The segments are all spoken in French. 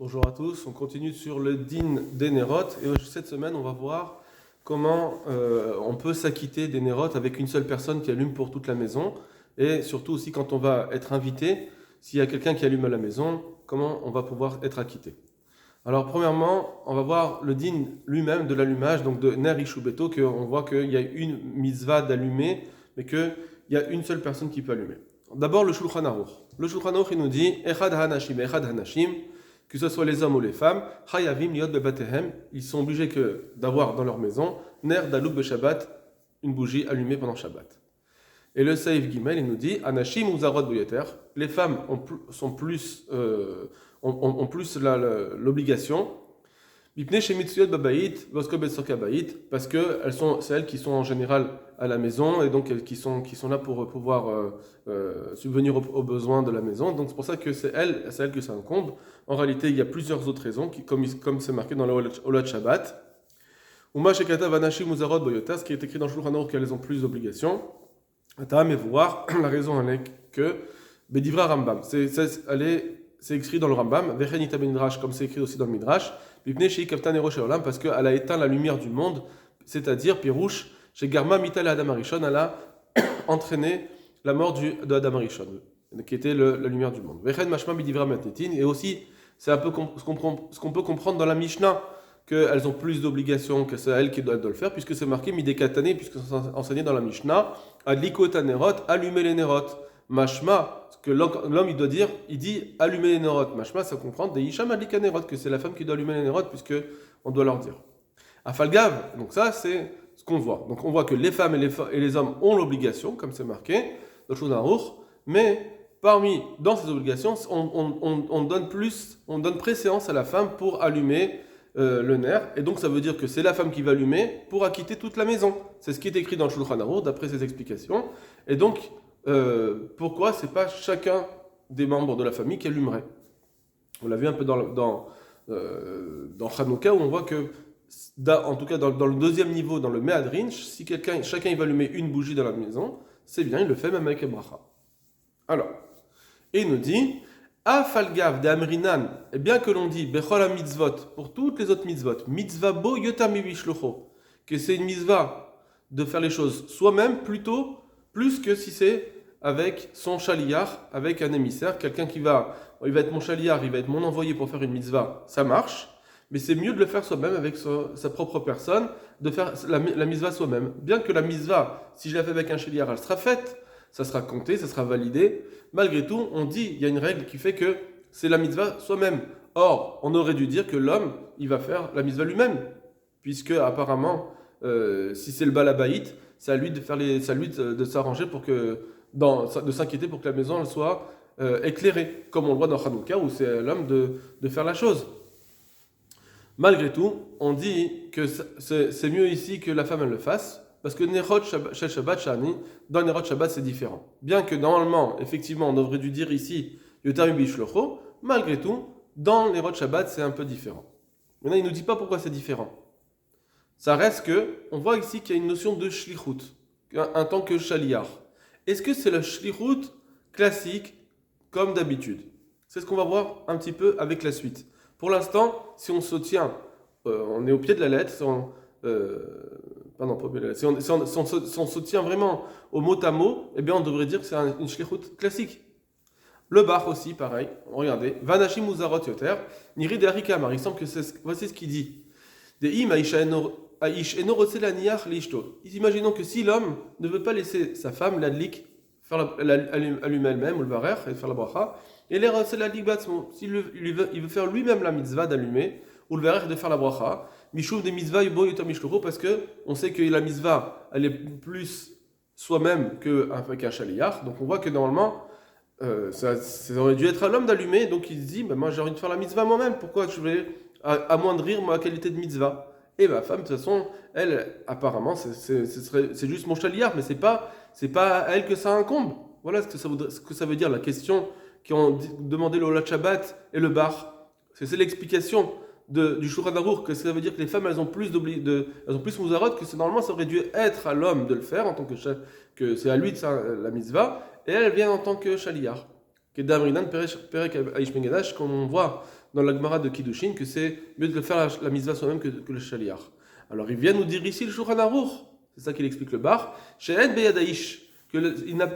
Bonjour à tous, on continue sur le din des Nerot et cette semaine on va voir comment on peut s'acquitter des Nerot avec une seule personne qui allume pour toute la maison et surtout aussi quand on va être invité, s'il y a quelqu'un qui allume à la maison, comment on va pouvoir être acquitté. Alors premièrement, on va voir le din lui-même de l'allumage, donc de Ner Ishubeto, qu'on voit qu'il y a une mitzvah d'allumer, mais qu'il y a une seule personne qui peut allumer. D'abord le Shulchan Aruch. Le Shulchan Aruch il nous dit Echad Hanashim, que ce soit les hommes ou les femmes, Hayavim liot bebatehem, ils sont obligés d'avoir dans leur maison Ner Daluk Beshabbat, une bougie allumée pendant Shabbat. Et le Seif Gimel il nous dit Anashim Uzarot Boyeter, les femmes ont plus l'obligation, parce que c'est elles qui sont en général à la maison et donc elles qui sont là pour pouvoir subvenir aux besoins de la maison. Donc c'est pour ça que c'est elles que ça incombe. En réalité, il y a plusieurs autres raisons, comme c'est marqué dans le Olot Shabbat. Ce qui est écrit dans le Shulchan Aruch qu'elles ont plus d'obligations. Mais voir la raison elle est que Bedivra Rambam, c'est écrit dans le Rambam, comme c'est écrit aussi dans le Midrash, parce qu'elle a éteint la lumière du monde, c'est-à-dire Pirouche, chez Garma Mital Adam Arishon, elle a entraîné la mort de Adam Arishon, qui était la lumière du monde. Et aussi, c'est un peu ce qu'on peut comprendre dans la Mishnah, qu'elles ont plus d'obligations que c'est elles qui doivent le faire, puisque c'est marqué Midekatane, puisque c'est enseigné dans la Mishnah, Adlikot Nerot, allumer les Nerot. Mashma, ce que l'homme il doit dire, il dit allumer les Nerot. Mashma, ça comprend des Isham Adlika Nerot, que c'est la femme qui doit allumer les Nerot, puisque on doit leur dire. Afalgav, donc ça c'est ce qu'on voit. Donc on voit que les femmes et les hommes ont l'obligation, comme c'est marqué, dans Shulchan Aruch, mais dans ces obligations, on donne préséance à la femme pour allumer le ner, et donc ça veut dire que c'est la femme qui va allumer pour acquitter toute la maison. C'est ce qui est écrit dans le Shulchan Aruch, d'après ses explications. Et donc, pourquoi c'est pas chacun des membres de la famille qui allumerait? On l'a vu un peu dans Hanouka, où on voit que, en tout cas dans le deuxième niveau, dans le Mehadrinch, si chacun va allumer une bougie dans la maison, c'est bien, il le fait même avec Bracha. Alors, et il nous dit Afalgav de Amrinan, et bien que l'on dit Bechol mitzvot, pour toutes les autres mitzvot, mitzvah bo yotam mivishlocho, que c'est une mitzvah de faire les choses soi-même plutôt, plus que si c'est avec son chaliar, avec un émissaire, quelqu'un il va être mon chaliar, il va être mon envoyé pour faire une mitzvah, ça marche, mais c'est mieux de le faire soi-même avec sa propre personne, de faire la mitzvah soi-même. Bien que la mitzvah, si je la fais avec un chaliar, elle sera faite, ça sera compté, ça sera validé. Malgré tout, on dit, il y a une règle qui fait que c'est la mitzvah soi-même. Or, on aurait dû dire que l'homme, il va faire la mitzvah lui-même, puisque apparemment, si c'est le balabaït, c'est à lui de s'arranger pour de s'inquiéter pour que la maison elle soit éclairée, comme on le voit dans Hanouka, où c'est à l'homme de faire la chose. Malgré tout, on dit que c'est mieux ici que la femme elle le fasse, parce que Nerot Shabbat Shani, dans Nerot Shabbat c'est différent. Bien que normalement, effectivement, on aurait dû dire ici Yotam Bishlocho, malgré tout, dans Nerot Shabbat c'est un peu différent. Maintenant, il ne nous dit pas pourquoi c'est différent. Ça reste on voit ici qu'il y a une notion de shlichut, en tant que shaliar. Est-ce que c'est le shlichut classique, comme d'habitude? C'est ce qu'on va voir un petit peu avec la suite. Pour l'instant, si on se tient, on est au pied de la lettre, si on se tient vraiment au mot à mot, eh bien on devrait dire que c'est une shlichut classique. Le bar aussi, pareil. Regardez, Vanashim Uzarot Yoter, Niri de Arikamar, il semble que voici ce qu'il dit. Imaginons que si l'homme ne veut pas laisser sa femme, l'adlik, allumer elle-même, ou le varer, et faire la bracha, et s'il veut faire lui-même la mitzvah d'allumer, ou le varer de faire la bracha, Mishouv des mitzvah yubo yotam mishlocho, parce que on sait que la mitzvah, elle est plus soi-même qu'avec un chaliar, donc on voit que normalement, ça aurait dû être à l'homme d'allumer, donc il se dit, moi j'ai envie de faire la mitzvah moi-même, pourquoi je vais amoindrir ma qualité de mitzvah? Et ma femme, de toute façon, elle, apparemment, c'est juste mon chaliar, mais c'est pas à elle que ça incombe. Voilà ce que ça veut dire, la question qui ont demandé le Olat Shabbat et le Bar. C'est l'explication du Shulchan Aruch, que ça veut dire que les femmes, elles ont plus mouzarot, que normalement, ça aurait dû être à l'homme de le faire, en tant que c'est à lui de la mitzvah, et elle vient en tant que chaliar. Kedamrinan Perek Aishmegadash, comme on voit dans la Gemara de Kiddushin que c'est mieux de faire la mitzvah soi-même que le shaliach. Alors il vient nous dire ici le Shulchan Aruch, c'est ça qu'il explique le bar, she'en beyadaish, que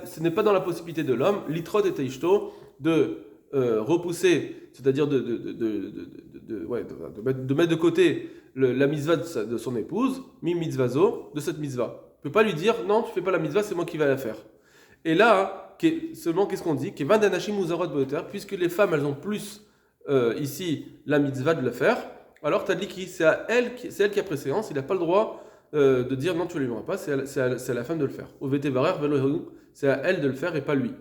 ce n'est pas dans la possibilité de l'homme, litrot et teishto, de repousser, c'est-à-dire de mettre de côté la mitzvah de son épouse, mi mitzvazo, de cette mitzvah. Il ne peut pas lui dire, non, tu ne fais pas la mitzvah, c'est moi qui vais la faire. Et là, seulement, qu'est-ce qu'on dit? Puisque les femmes, elles ont plus ici la mitzvah de le faire, alors tu as dit que c'est elle qui a préséance, il n'a pas le droit de dire non, tu ne lui pas, c'est à la femme de le faire. Au VT-Varer, c'est à elle de le faire et pas lui.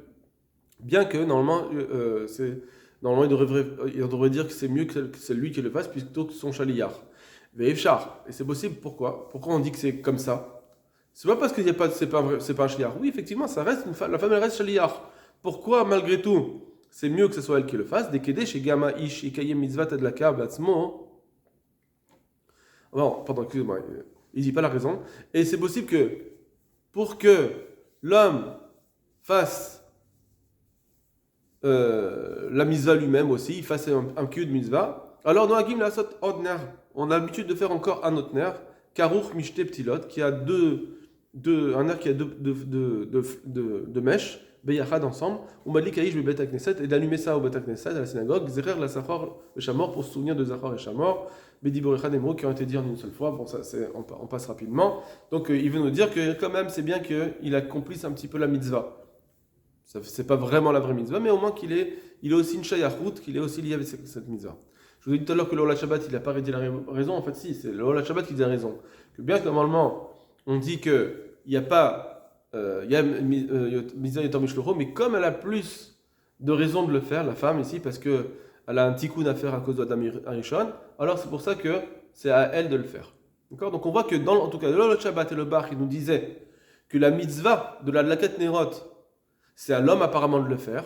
Bien que normalement, il devrait dire que c'est mieux que c'est lui qui le fasse plutôt que son chaliyar. Et c'est possible, pourquoi on dit que c'est comme ça? C'est pas parce que c'est pas un chaliyar. Oui, effectivement, ça reste la femme elle reste chaliyar. Pourquoi malgré tout c'est mieux que ce soit elle qui le fasse? Dekede chez Gama Ish Ikayem Mitzvat Adlaka Batzmo. Non, pardon, excusez-moi, il dit pas la raison. Et c'est possible que pour que l'homme fasse la mitzvah lui-même aussi, il fasse un kiud mitzvah. Alors, dans Hagim Lasot Odner, on a l'habitude de faire encore un autre nerf, Karouch Mishte Ptilot, qui a un nerf qui a deux mèches, Beyachad ensemble, on m'a dit qu'Aïch Bet Knesset, et d'allumer ça au Bet Knesset, à la synagogue, Zerer la Sachor et Shamor, pour se souvenir de Zachor et Shamor, Bediboricha des mots qui ont été dits en une seule fois. Bon, ça, on passe rapidement. Donc, il veut nous dire que quand même, c'est bien qu'il accomplisse un petit peu la mitzvah. C'est pas vraiment la vraie mitzvah, mais au moins qu'il est aussi une shayachut, qu'il est aussi lié avec cette mitzvah. Je vous ai dit tout à l'heure que l'Ola Shabbat, il n'a pas dit la raison. En fait, si, c'est l'Ola Shabbat qui dit la raison. Que bien que normalement, on dit qu'il n'y a pas il y a mitzvah yotam mishlocho, mais comme elle a plus de raisons de le faire, la femme ici, parce qu'elle a un tikkun à faire à cause de Adam Arishon, alors c'est pour ça que c'est à elle de le faire. D'accord? Donc on voit que en tout cas, l'Ola Shabbat et le Bar, il nous disait que la mitzvah de la Laket Nerot, c'est à l'homme apparemment de le faire,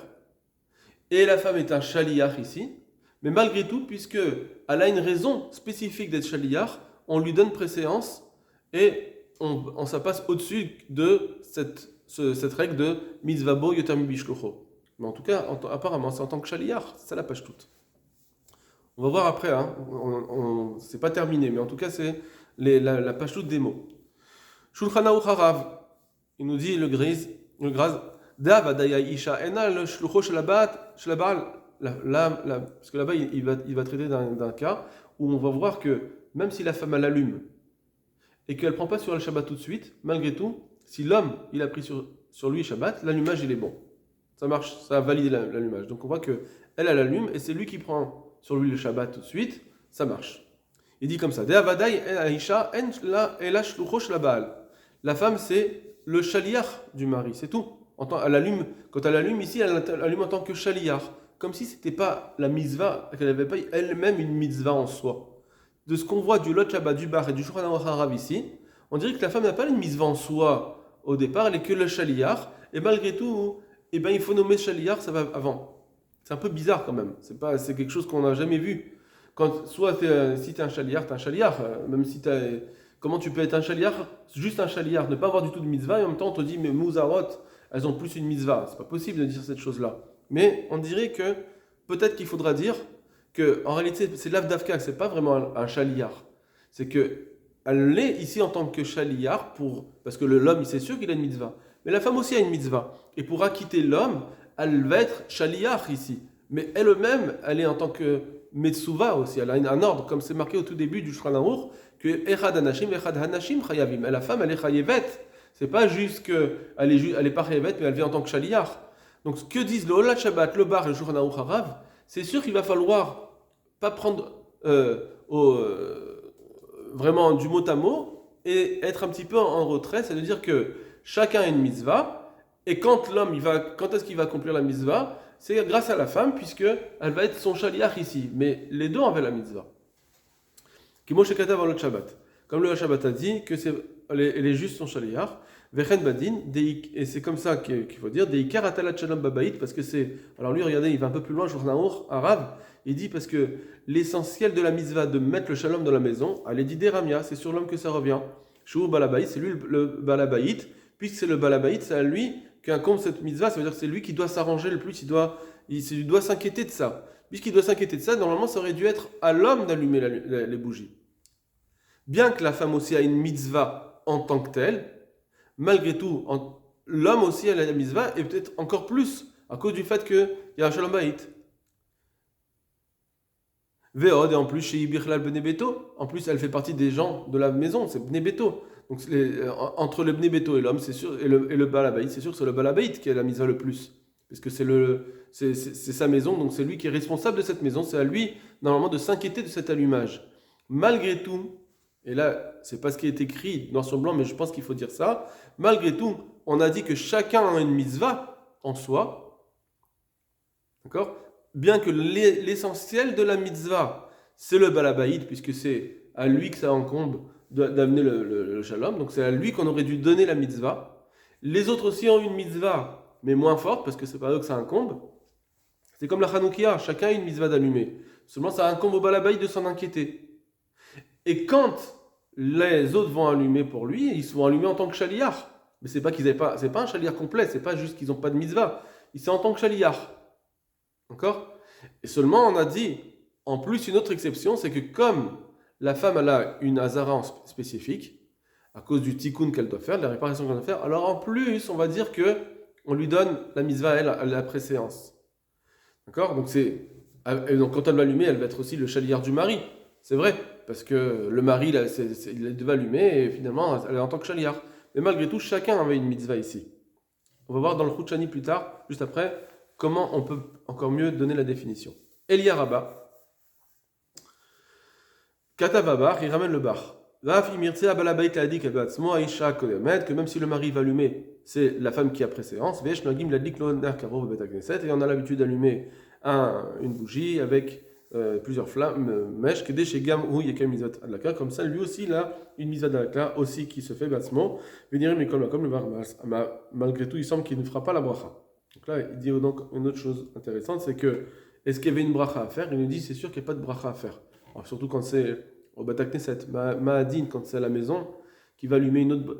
et la femme est un shaliyach ici, mais malgré tout, puisque elle a une raison spécifique d'être shaliyach, on lui donne préséance et ça passe au-dessus de cette règle de mitzvabo yotam bishlocho. Mais en tout cas, apparemment, c'est en tant que shaliyach, c'est ça la page toute. On va voir après, hein. C'est pas terminé, mais en tout cas, c'est la page toute des mots. Shulchan Aruch Harav, il nous dit le Graz. Parce que là-bas, il va traiter d'un cas où on va voir que même si la femme elle allume et qu'elle ne prend pas sur le Shabbat tout de suite, malgré tout, si l'homme il a pris sur lui Shabbat, l'allumage il est bon. Ça marche, ça a validé l'allumage. Donc on voit que elle allume et c'est lui qui prend sur lui le Shabbat tout de suite, ça marche. Il dit comme ça. La femme c'est le shaliach du mari, c'est tout. Quand elle allume ici, elle allume en tant que shaliyar, comme si c'était pas la mitzvah, qu'elle n'avait pas elle-même une mitzvah en soi. De ce qu'on voit du Lot Shabbat, du Bar et du Shulchan Aruch Harav ici, on dirait que la femme n'a pas une mitzvah en soi au départ, elle est que le shaliyar, et malgré tout, il faut nommer shaliyar, ça va avant. C'est un peu bizarre quand même, c'est quelque chose qu'on n'a jamais vu. Si tu es un shaliyar, tu es un shaliyar, même si comment tu peux être un shaliyar, juste un shaliyar, ne pas avoir du tout de mitzvah, et en même temps on te dit, mais mouzarot, elles ont plus une mitzvah. C'est pas possible de dire cette chose-là. Mais on dirait que peut-être qu'il faudra dire que en réalité c'est l'avdavka, c'est pas vraiment un shaliyar. C'est que elle l'est ici en tant que shaliyar parce que l'homme, c'est sûr qu'il a une mitzvah. Mais la femme aussi a une mitzvah. Et pour acquitter l'homme, elle va être shaliyar ici. Mais elle-même, elle est en tant que metsuva aussi. Elle a un ordre, comme c'est marqué au tout début du Shulchan Aruch, que echad hanashim, echad hanashim chayavim. Et la femme, elle est chayevet. C'est pas juste qu'elle est pas chayevet, mais elle vient en tant que shaliyar. Donc ce que disent le Olat Shabbat, le Bar et le Shulchan Aruch Harav, c'est sûr qu'il va falloir pas prendre vraiment du mot à mot et être un petit peu en retrait, c'est-à-dire que chacun a une mitzvah, et quand est-ce qu'il va accomplir la mitzvah? C'est grâce à la femme, puisque elle va être son shaliach ici. Mais les deux avaient la mitzvah. Kimo shekatav Olat Shabbat. Comme le Shabbat a dit que elle est juste son shaliach. Vechen badin, et c'est comme ça qu'il faut dire, deikar atalat shalom babaït, parce que c'est. Alors lui, regardez, il va un peu plus loin, Shulchan Aruch Harav, il dit parce que l'essentiel de la mitzvah de mettre le shalom dans la maison, elle est d'idée ramia, c'est sur l'homme que ça revient. Shur balabaït, c'est lui le balabaït, puisque c'est le balabaït, c'est à lui qu'incombe cette mitzvah, ça veut dire que c'est lui qui doit s'arranger le plus, il doit s'inquiéter de ça. Puisqu'il doit s'inquiéter de ça, normalement, ça aurait dû être à l'homme d'allumer les bougies. Bien que la femme aussi a une mitzvah en tant que telle, malgré tout, l'homme aussi a la mitzvah, et peut-être encore plus, à cause du fait qu'il y a un shalom bayit. Veod, et en plus, chez Ibirlal Bnei Beto, en plus, elle fait partie des gens de la maison, c'est Bnei Beto. Donc, entre le Bnei Beto et l'homme, c'est sûr, et le Baal Habayit, c'est sûr que c'est le Baal Habayit qui a la mitzvah le plus. Parce que c'est sa maison, donc c'est lui qui est responsable de cette maison, c'est à lui, normalement, de s'inquiéter de cet allumage. Malgré tout, et là, c'est pas ce qui est écrit noir sur blanc, mais je pense qu'il faut dire ça, malgré tout, on a dit que chacun a une mitzvah en soi, d'accord ? Bien que l'essentiel de la mitzvah, c'est le balabaïd, puisque c'est à lui que ça incombe d'amener le shalom, donc c'est à lui qu'on aurait dû donner la mitzvah. Les autres aussi ont une mitzvah, mais moins forte, parce que c'est pas eux que ça incombe. C'est comme la Hanoukia, chacun a une mitzvah d'allumer. Seulement ça incombe au balabaïd de s'en inquiéter. Et quand les autres vont allumer pour lui, ils vont allumer en tant que chaliar. Mais c'est pas c'est pas un chaliar complet, c'est pas juste qu'ils n'ont pas de mitzvah. C'est en tant que chaliar. D'accord ? Et seulement, on a dit, en plus, une autre exception, c'est que comme la femme elle a une hazara spécifique, à cause du tikkun qu'elle doit faire, de la réparation qu'elle doit faire, alors en plus, on va dire que on lui donne la mitzvah à la préséance. D'accord ? Donc, donc, quand elle va allumer, elle va être aussi le chaliar du mari. C'est vrai, parce que le mari, là, il devait allumer, et finalement, elle est en tant que chaliar. Mais malgré tout, chacun avait une mitzvah ici. On va voir dans le Chouchani plus tard, juste après, comment on peut encore mieux donner la définition. Elia Rabba, Katavabar, il ramène le bar. Que même si le mari va allumer, c'est la femme qui a préséance. Et on a l'habitude d'allumer une bougie avec plusieurs flammes, mèches, comme ça, lui aussi, il a une mise à d'alaka aussi qui se fait bassement. Malgré tout, il semble qu'il ne fera pas la bracha. Donc là, il dit donc une autre chose intéressante, c'est que, est-ce qu'il y avait une bracha à faire? Il nous dit, c'est sûr qu'il n'y a pas de bracha à faire. Alors, surtout quand c'est au Beit Knesset, Ma'adin, quand c'est à la maison, qui va allumer une autre...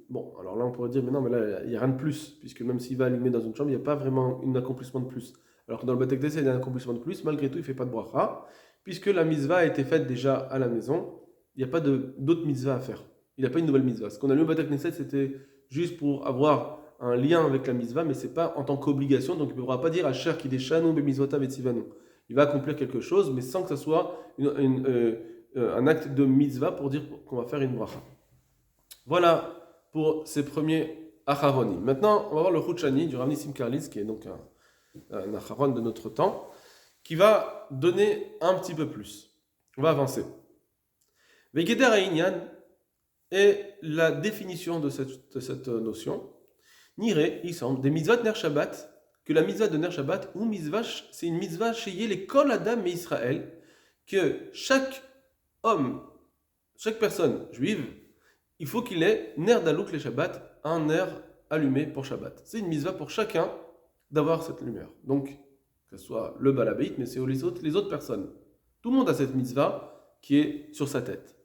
Bon, alors là, on pourrait dire, mais non, mais là, il n'y a rien de plus, puisque même s'il va allumer dans une chambre, il n'y a pas vraiment un accomplissement de plus. Alors que dans le Beit Knesset, il y a un accomplissement de plus, malgré tout, il ne fait pas de bracha, puisque la mitzvah a été faite déjà à la maison, il n'y a pas d'autre mitzvah à faire. Il n'y a pas une nouvelle mitzvah. Ce qu'on a lu au Beit Knesset, c'était juste pour avoir un lien avec la mitzvah, mais ce n'est pas en tant qu'obligation, donc il ne pourra pas dire à Cher qui déchanu bemizvotav et tzivanu. Il va accomplir quelque chose, mais sans que ce soit un acte de mitzvah pour dire qu'on va faire une bracha. Voilà pour ces premiers acharonim. Maintenant, on va voir le Chouchani du Rav Nissim Karlitz, qui est donc un acharon de notre temps, qui va donner un petit peu plus. On va avancer. Vegeder Einyan est la définition de cette notion. Niré, il semble, des mitzvot ner Shabbat, que la mitzvah de ner Shabbat, ou mitzvah, c'est une mitzvah chez les kol adam et Israël, que chaque homme, chaque personne juive, il faut qu'il ait ner dalouk les Shabbat, un ner allumé pour Shabbat. C'est une mitzvah pour chacun d'avoir cette lumière. Donc, que ce soit le balabait, mais c'est les autres personnes. Tout le monde a cette mitzvah qui est sur sa tête.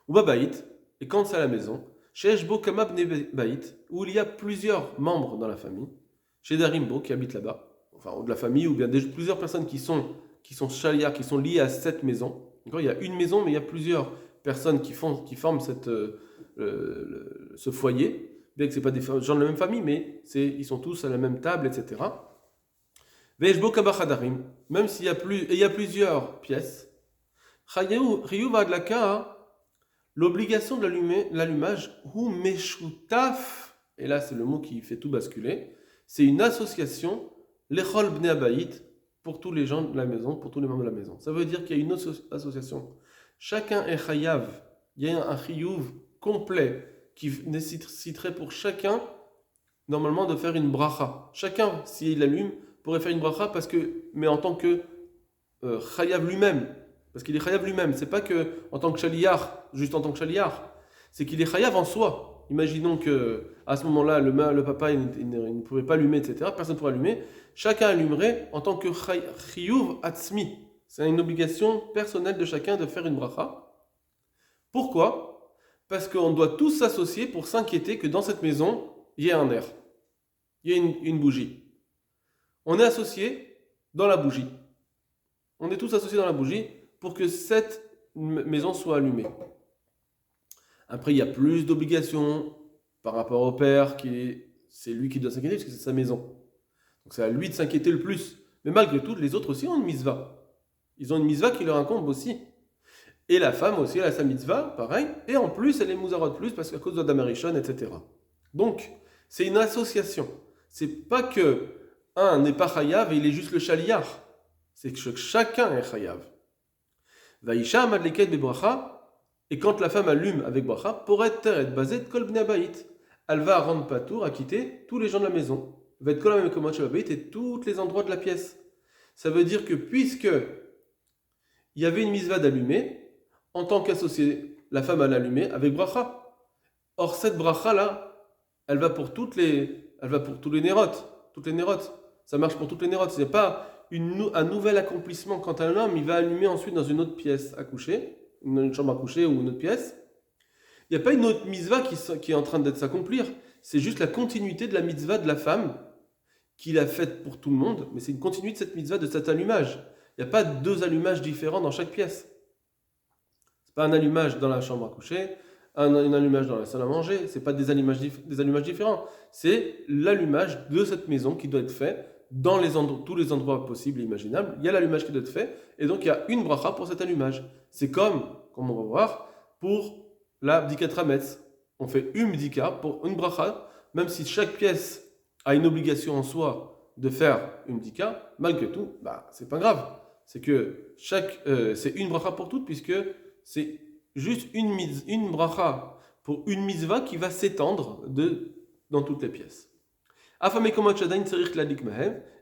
Ou babait, et quand c'est à la maison, chez Eshbo Kama Bnei Bait, où il y a plusieurs membres dans la famille, chez Darimbo qui habite là-bas, enfin de la famille, ou bien plusieurs personnes qui sont chalias, qui sont liées à cette maison. Il y a une maison, mais il y a plusieurs personnes qui forment ce foyer, bien que ce n'est pas des gens de la même famille, mais ils sont tous à la même table, etc. Ve'eshbo Kama Chadarim, même s'il y a plusieurs pièces, Chayou Vadlaka, l'obligation de l'allumage, ou meshutaf, et là c'est le mot qui fait tout basculer, c'est une association, l'echol bnei abayit, pour tous les gens de la maison, pour tous les membres de la maison. Ça veut dire qu'il y a une association. Chacun est chayav, il y a un chiyuv complet qui nécessiterait pour chacun, normalement, de faire une bracha. Chacun, s'il allume, pourrait faire une bracha, mais en tant que chayav lui-même. Parce qu'il est chayav lui-même, c'est pas que en tant que chaliar, juste en tant que chaliar, c'est qu'il est chayav en soi. Imaginons que à ce moment-là, le papa il ne pouvait pas allumer, etc. Personne ne pourrait allumer. Chacun allumerait en tant que chiyuv atzmi. C'est une obligation personnelle de chacun de faire une bracha. Pourquoi ? Parce qu'on doit tous s'associer pour s'inquiéter que dans cette maison, il y ait un air, il y ait une bougie. On est associés dans la bougie. On est tous associés dans la bougie pour que cette maison soit allumée. Après, il y a plus d'obligations par rapport au père, c'est lui qui doit s'inquiéter parce que c'est sa maison. Donc c'est à lui de s'inquiéter le plus. Mais malgré tout, les autres aussi ont une mitzvah. Ils ont une mitzvah qui leur incombe aussi. Et la femme aussi, elle a sa mitzvah, pareil. Et en plus, elle est mouzarot plus parce qu'à cause de Damarishon, etc. Donc, c'est une association. C'est pas que un n'est pas chayav et il est juste le chaliar. C'est que chacun est chayav. Vaïcha amadleket bebracha. Et quand la femme allume avec bracha, pour être basée de kol bnei abayit, elle va rendre patour, à quitter tous les gens de la maison. Va être kol hamekomot shel abayit et tous les endroits de la pièce. Ça veut dire que puisque il y avait une mitzvah d'allumer, en tant qu'associé, la femme a allumé avec bracha. Or cette bracha là, elle va pour tous les nérotes, toutes les nérotes. Ça marche pour toutes les nérotes. Ce n'est pas un nouvel accomplissement quand un homme il va allumer ensuite dans une autre pièce à coucher, une chambre à coucher ou une autre pièce. Il n'y a pas une autre mitzvah qui est en train d'être s'accomplir. C'est juste la continuité de la mitzvah de la femme qu'il a faite pour tout le monde, mais c'est une continuité de cette mitzvah, de cet allumage. Il n'y a pas deux allumages différents dans chaque pièce. C'est pas un allumage dans la chambre à coucher, un allumage dans la salle à manger, c'est pas des allumages différents. C'est l'allumage de cette maison qui doit être fait dans tous les endroits possibles et imaginables. Il y a l'allumage qui doit être fait, et donc il y a une bracha pour cet allumage. C'est comme on va voir, pour la bdikat rametz. On fait une bdika pour une bracha, même si chaque pièce a une obligation en soi de faire une bdika, malgré tout, c'est pas grave. C'est que c'est une bracha pour toutes, puisque c'est juste une bracha pour une mitzvah qui va s'étendre dans toutes les pièces.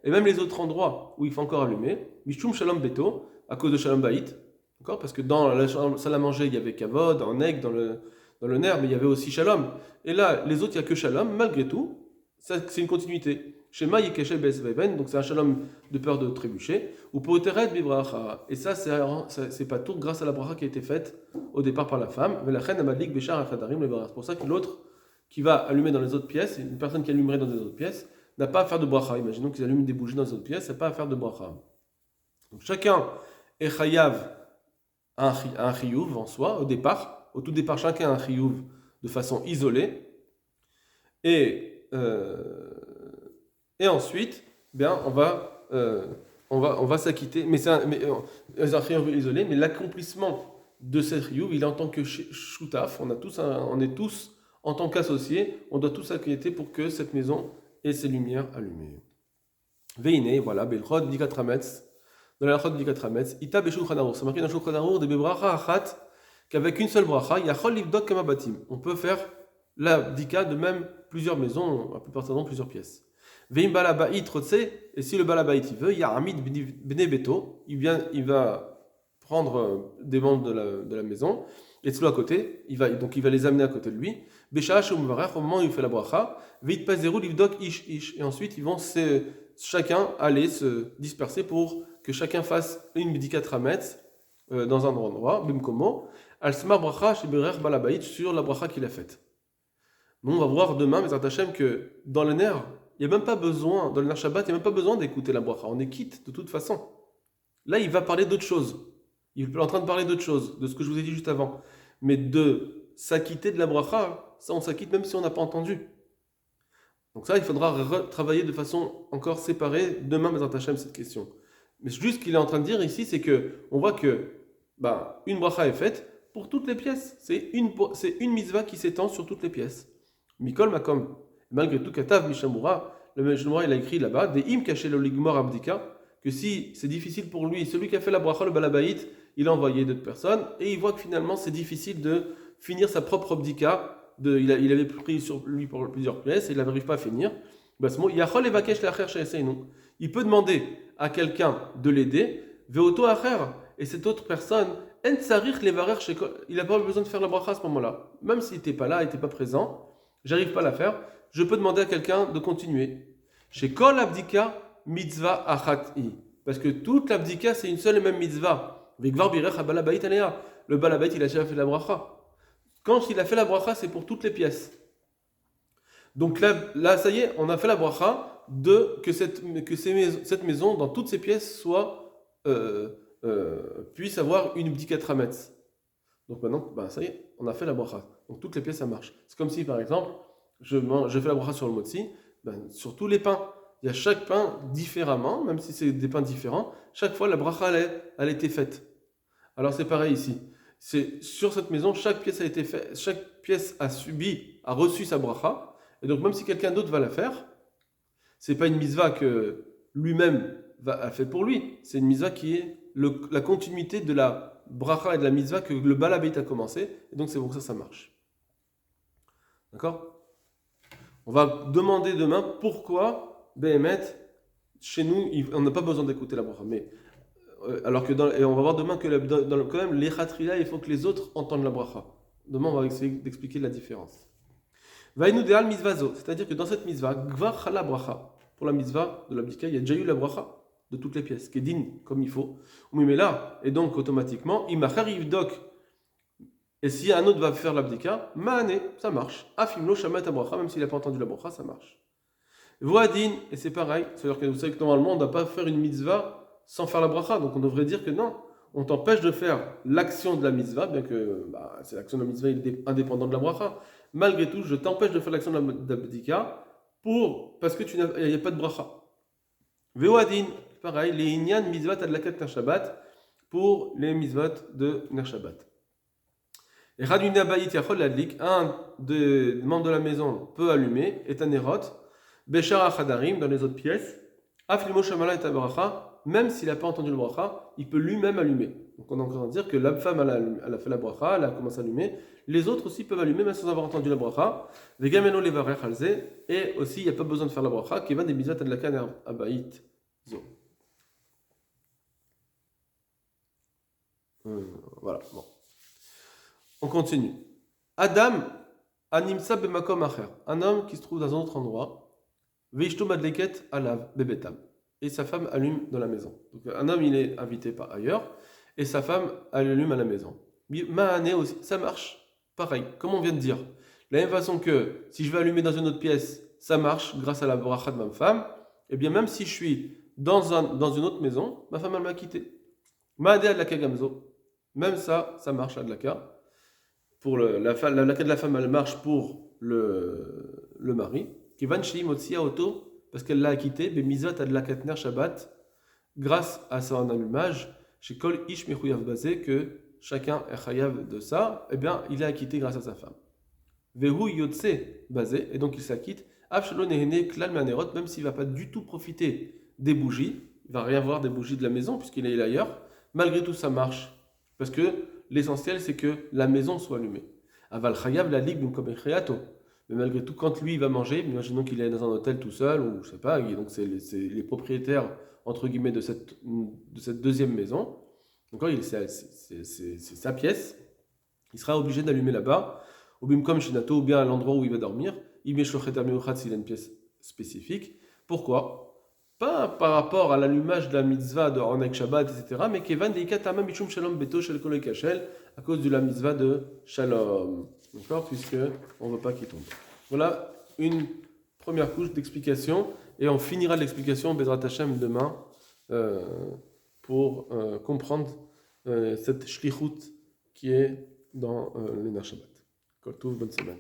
Et même les autres endroits où il faut encore allumer, Mishum Shalom Beto, à cause de Shalom Baït, d'accord, parce que dans la salle à manger, il y avait Kavod, en Egg, dans le nerf, mais il y avait aussi Shalom. Et là, les autres, il n'y a que Shalom, malgré tout, c'est une continuité. Shema Yekeshel Be'esveben, donc c'est un Shalom de peur de trébucher, ou Pooteret Bibracha. Et ça, c'est pas tout grâce à la bracha qui a été faite au départ par la femme. C'est pour ça que l'autre qui va allumer dans les autres pièces, une personne qui allumerait dans les autres pièces, n'a pas à faire de bracha. Imaginons qu'ils allument des bougies dans les autres pièces, n'a pas à faire de bracha. Donc chacun est chayav un chiyuv en soi, au tout départ, chacun a un chiyuv de façon isolée, et ensuite, on va s'acquitter, mais c'est un chiyuv isolé, mais l'accomplissement de ce chiyuv, il est en tant que shutaf, on est tous en tant qu'associés, on doit tous s'acquitter pour que cette maison ait ses lumières allumées. Veine, voilà, Belchod, Bdikat Rametz, dans la Chod Bdikat Rametz, Ita Beshulchan Aruch. C'est marqué dans Shulchan Aruch de Bebracha Achat qu'avec une seule bracha, Yachol Livdok Kama Batim. On peut faire la Bdika de même plusieurs maisons, à plus certainement plusieurs pièces. Veim Balabait Rotse, et si le Balabait il veut, Yahamid Bne Beto, il va prendre des membres de la maison, et celui à côté, il va les amener à côté de lui. Beshaach Umvarach, au moment où il fait la bracha, Veit Pazeru Livdok Ish, et ensuite ils vont chacun aller se disperser pour que chacun fasse une bdikat rametz dans un endroit, bimkomo, al smar bracha sheberer balabait, sur la bracha qu'il a faite. Nous, on va voir demain, Bezrat Hashem, que dans le nerf, il n'y a même pas besoin, dans le nerf Shabbat, il n'y a même pas besoin d'écouter la bracha. On est quitte de toute façon. Là, il va parler d'autre chose. Il est en train de parler d'autre chose, de ce que je vous ai dit juste avant. Mais de s'acquitter de la bracha, ça on s'acquitte même si on n'a pas entendu. Donc ça, il faudra travailler de façon encore séparée demain, Bezrat Hashem, cette question. Mais juste ce qu'il est en train de dire ici, c'est que on voit que une bracha est faite pour toutes les pièces. C'est une mitzvah qui s'étend sur toutes les pièces. Mikol Makom. Malgré tout, Katav Mishamura, le Mishamura, il a écrit là-bas, des im caché le ligmor abdika, que si c'est difficile pour lui, celui qui a fait la bracha, le balabait, il a envoyé d'autres personnes, et il voit que finalement c'est difficile de finir sa propre abdika. Il avait pris sur lui pour plusieurs pièces et il n'arrive pas à finir. Il peut demander à quelqu'un de l'aider, et cette autre personne, il n'a pas besoin de faire la bracha à ce moment-là. Même s'il n'était pas là, il n'était pas présent, j'arrive pas à la faire, je peux demander à quelqu'un de continuer. Chez Kol Abdika, mitzvah achati. Parce que toute l'abdika, c'est une seule et même mitzvah. Le balabait, il a déjà fait la bracha. Quand il a fait la bracha, c'est pour toutes les pièces. Donc là, ça y est, on a fait la bracha que cette maison, dans toutes ses pièces, soit puisse avoir une bdikat hametz. Donc maintenant, ben, ça y est, on a fait la bracha. Donc toutes les pièces, ça marche. C'est comme si, par exemple, je fais la bracha sur le motzi, ben, sur tous les pains. Il y a chaque pain différemment, même si c'est des pains différents. Chaque fois, la bracha, elle a été faite. Alors c'est pareil ici. C'est sur cette maison, chaque pièce a été faite, chaque pièce a reçu sa bracha. Et donc même si quelqu'un d'autre va la faire, c'est pas une mitzvah que lui-même a fait pour lui. C'est une mitzvah qui est la continuité de la bracha et de la mitzvah que le balabait a commencé. Et donc c'est pour ça que ça marche. D'accord? On va demander demain pourquoi Behemet, chez nous, on n'a pas besoin d'écouter la bracha. Mais alors que et on va voir demain que quand même les khatrila, il faut que les autres entendent la bracha. Demain, on va essayer d'expliquer la différence. Vaïnou deal mitzvazo, c'est-à-dire que dans cette mitzvah, gvar chala bracha, pour la mitzvah de l'abdika, il y a déjà eu la bracha de toutes les pièces, qui est digne comme il faut. Oui, mais là, et donc automatiquement, imachar yivdok, et si un autre va faire l'abdika, maane, ça marche. Afimlo shamat bracha, même s'il n'a pas entendu la bracha, ça marche. Voadin, et c'est pareil, c'est-à-dire que vous savez que normalement, on ne doit pas faire une mitzvah sans faire la bracha, donc on devrait dire que non, on t'empêche de faire l'action de la mitzvah, bien que c'est l'action de la mitzvah, il est indépendant de la bracha. Malgré tout, je t'empêche de faire l'action de l'abdika parce que il n'y a pas de bracha. Veoadin, pareil, les inyan mitzvah adlakat ner Shabbat pour les mitzvot de ner Shabbat. Et radun abayit yachol adlik, un des membres de la maison peut allumer, est un erot, beshar achadarim, dans les autres pièces, aflimo shamala et bracha, même s'il n'a pas entendu le bracha, il peut lui-même allumer. Donc on est en train de dire que la femme, elle a fait la bracha, elle a commencé à allumer. Les autres aussi peuvent allumer, même sans avoir entendu la bracha. Vegameno levarech alze. Et aussi, il n'y a pas besoin de faire la bracha. Qui va des bizat adlakan abayit zo. Voilà, bon. On continue. Adam animsa bemakom acher. Un homme qui se trouve dans un autre endroit. Veishto madleket alav bebetam. Et sa femme allume dans la maison. Donc un homme, il est invité par ailleurs, et sa femme, elle allume à la maison. Mahané aussi, ça marche. Pareil, comme on vient de dire. De la même façon que si je vais allumer dans une autre pièce, ça marche grâce à la bracha de ma femme, et bien même si je suis dans une autre maison, ma femme, elle m'a quitté. Mahadé adlaka gamzo. Même ça marche adlaka. Pour l'adlaka de la femme, elle marche pour le mari. Kivan shei motsia auto. Parce qu'elle l'a acquitté, Bemizat adlakat ner Shabbat, grâce à son allumage, chez Kol Ish Mechuyav Bazé, que chacun est chayav de ça, eh bien, il est acquitté grâce à sa femme. Vehu Yotse Bazé, et donc il s'acquitte, Avshalon Ehene Klal Manerot, même s'il ne va pas du tout profiter des bougies, il ne va rien voir des bougies de la maison, puisqu'il est ailleurs, malgré tout ça marche. Parce que l'essentiel, c'est que la maison soit allumée. Aval chayav la ligue comme Echeato. Mais malgré tout, quand lui il va manger, imaginons qu'il est dans un hôtel tout seul, ou je sais pas, et donc c'est les propriétaires, entre guillemets, de cette deuxième maison. Donc c'est sa pièce, il sera obligé d'allumer là-bas, ou bimkom shinato, ou bien à l'endroit où il va dormir, s'il a une pièce spécifique. Pourquoi? Pas par rapport à l'allumage de la mitzvah de Onek Shabbat, etc., mais kevan deikatama mishum shalom beto shel kol kachel, à cause de la mitzvah de shalom. D'accord, puisque on ne veut pas qu'il tombe. Voilà une première couche d'explication, et on finira l'explication Bezrat Hashem demain pour comprendre cette shlichut qui est dans le Ner Shabbat. Kol tov, bonne semaine.